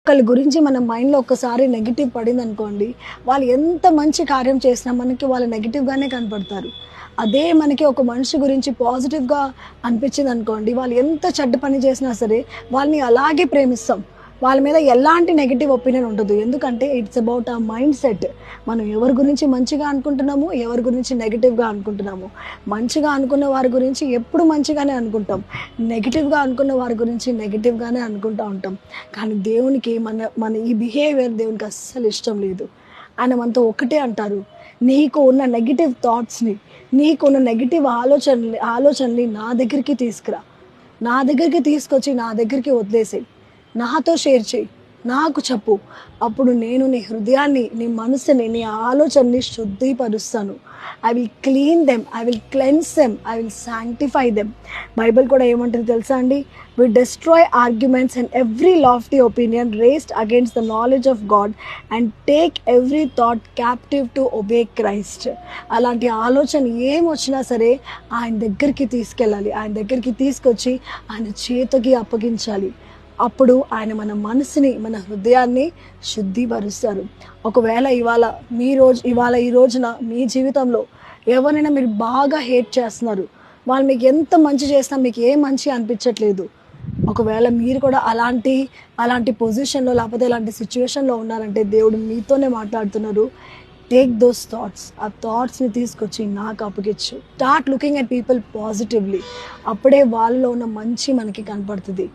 ఒకళ్ళ గురించి మన మైండ్‌లో ఒక్కసారి నెగెటివ్ పడిందనుకోండి, వాళ్ళు ఎంత మంచి కార్యం చేసినా మనకి వాళ్ళు నెగెటివ్‌గానే కనపడతారు. అదే మనకి ఒక మనిషి గురించి పాజిటివ్‌గా అనిపించిందనుకోండి, వాళ్ళు ఎంత చెడ్డ పని చేసినా సరే వాళ్ళని అలాగే ప్రేమిస్తాం. వాళ్ళ మీద ఎలాంటి నెగెటివ్ ఒపీనియన్ ఉండదు. ఎందుకంటే it's about our mind set. మనం ఎవరి గురించి మంచిగా అనుకుంటున్నాము, ఎవరి గురించి నెగెటివ్‌గా అనుకుంటున్నాము. మంచిగా అనుకున్న వారి గురించి ఎప్పుడు మంచిగానే అనుకుంటాం. నెగెటివ్‌గా అనుకున్న వారి గురించి నెగెటివ్‌గానే అనుకుంటా ఉంటాం. కానీ దేవునికి మన మన ఈ బిహేవియర్ దేవునికి అస్సలు ఇష్టం లేదు. ఆయన మనతో ఒకటే అంటారు. నీకు ఉన్న నెగెటివ్ థాట్స్‌ని, నీకున్న నెగెటివ్ ఆలోచనని నా దగ్గరికి తీసుకురా. నా దగ్గరికి తీసుకొచ్చి నా దగ్గరికి వదిలేసేయి. నాతో షేర్ చెయ్యి. నాకు చెప్పు. అప్పుడు నేను నీ హృదయాన్ని, నీ మనసుని, నీ ఆలోచనని శుద్ధీపరుస్తాను. I will clean them. I will cleanse them. I will sanctify them. Bible కూడా ఏమంటుంది తెలుసా అండి? We destroy arguments and every lofty opinion raised against the knowledge of God and take every thought captive to obey Christ. అలాంటి ఆలోచన ఏమొచ్చినా సరే ఆయన దగ్గరికి తీసుకెళ్ళాలి. ఆయన దగ్గరికి తీసుకొచ్చి ఆయన చేతికి అప్పగించాలి. అప్పుడు ఆయన మన మనసుని, మన హృదయాన్ని శుద్ధిపరుస్తారు. ఒకవేళ ఇవాళ ఈ రోజున మీ జీవితంలో ఎవరైనా మీరు బాగా హేట్ చేస్తున్నారు, వాళ్ళు మీకు ఎంత మంచి చేసినా మీకు ఏ మంచి అనిపించట్లేదు. ఒకవేళ మీరు కూడా అలాంటి పొజిషన్‌లో లేకపోతే ఇలాంటి సిచ్యువేషన్‌లో ఉన్నారంటే దేవుడు మీతోనే మాట్లాడుతున్నారు. Take those thoughts. ఆ థాట్స్‌ని తీసుకొచ్చి నాకు అప్పగించు. Start looking at people positively. అప్పుడే వాళ్ళలో ఉన్న మంచి మనకి కనపడుతుంది.